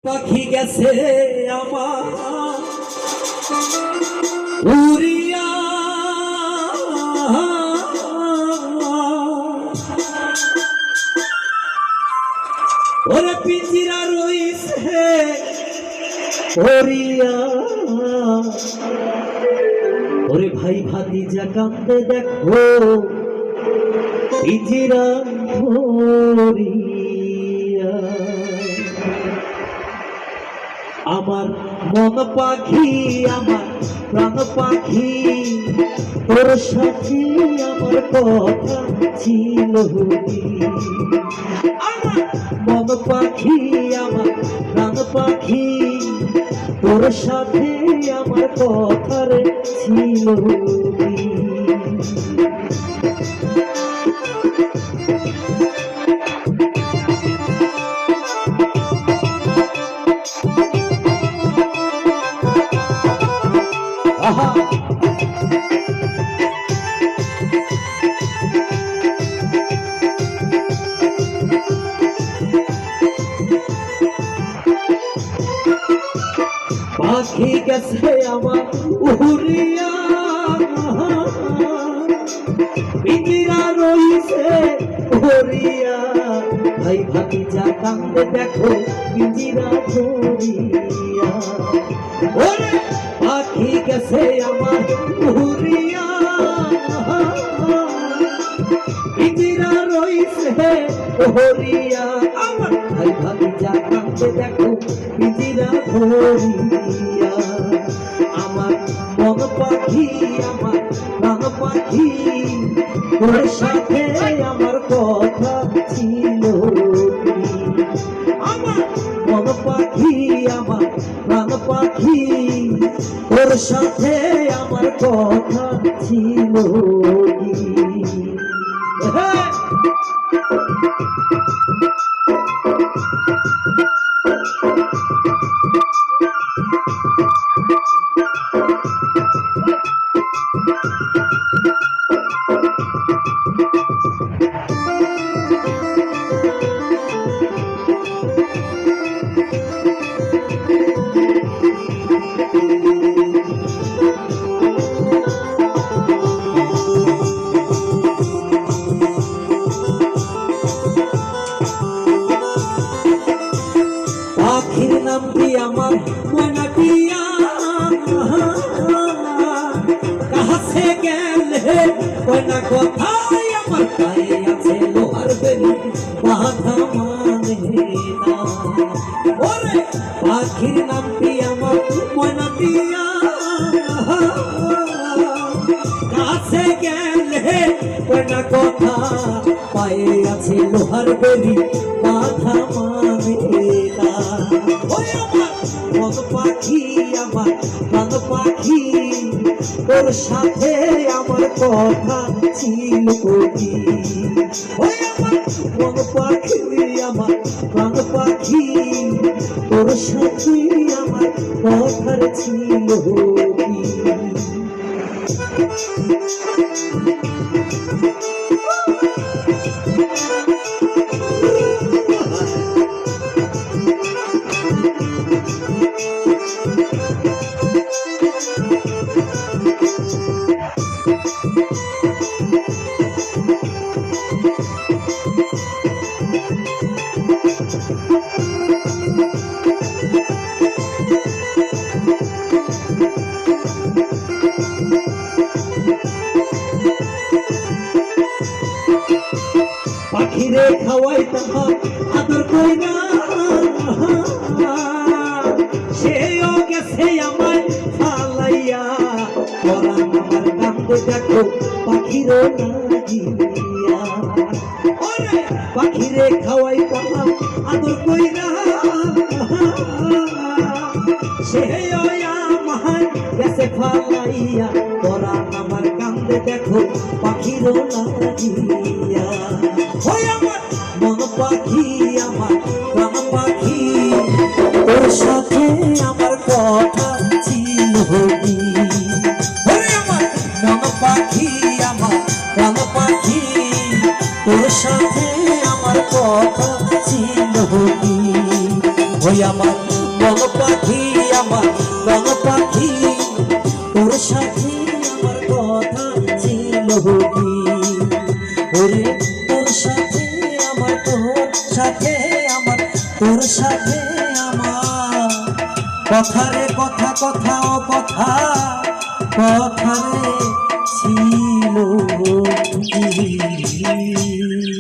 পাখি গেছে আমার উড়িয়া, ওরে পিঞ্জিরা রইছে ওরিয়া, ওরে ভাই ভাতিজা কান্দে দেখো পিঞ্জিরা ধরিয়া। আমার মন পাখি আমার প্রাণ পাখি, তোর সাথে আমার কথা ছিল। আমার মন পাখি আমার প্রাণ পাখি, তোর সাথে আমার কথা ছিল। পাখি গেছে আমার উড়িয়া, পিঞ্জিরা রইছে ওরিয়া, ভাই ভাতিজা কান্দে দেখো পিঞ্জিরা ধরিয়া। ওরে পাখি গেছে আমার উড়িয়া, পিঞ্জিরা রইছে ওরিয়া, আমার ভাই ভাতিজা কান্দে দেখো পিঞ্জিরা ধরিয়া। আমার মন পাখি আমার প্রাণ পাখি, তোর সাথে আমার কথা ছিল। আমার মন পাখি আমার প্রাণ পাখি, তোর সাথে আমার কথা ছিল। পাখির নাম কি আমার ময়নাটিয়া, কাছে গেলে কয়না কোথায় আমার গায়ে আছে লোহার বেরি বাধা মানে না। ওরে পাখির নাম কি আমার ময়নাটিয়া, কাছে গেলে কয়না কথা পায়ে আছে লোহার বেরি বাধা মানে না। ওই আমার মন পাখি আমার প্রাণ পাখি, তোর সাথে আমার কথা ছিল। ওই আমার মন পাখি আমার প্রাণ পাখি, তোর সাথে আমার কথা ছিল। পাখিরে খাওয়াইতাম আদর কইরা, সেও গেছে আমায় ফালাইয়া। পরাণ আমার কান্দে দেখো পাখিরও না দিয়া। ওরে পাখিরে খাওয়াইতাম আদর কইরা, সেও আমায় গেছে ফালাইয়া। পরাণ আমার কান্দে দেখো পাখিরও না দিয়া। ওই আমার মন পাখি আমার প্রাণ পাখি, তোর সাথে আমার কথা ছিল। ওই আমার মন পাখি আমার প্রাণ পাখি, তোর সাথে আমার কথা ছিল। ওই আমার রং পাখি আমার রং পাখি, তোর সাথে আমার কথা ছিল কি? ওরে তোর সাথে আমার, তোর সাথে আমার, তোর সাথে আমার কথা রে কথা, কথা ও কথা, কথা রে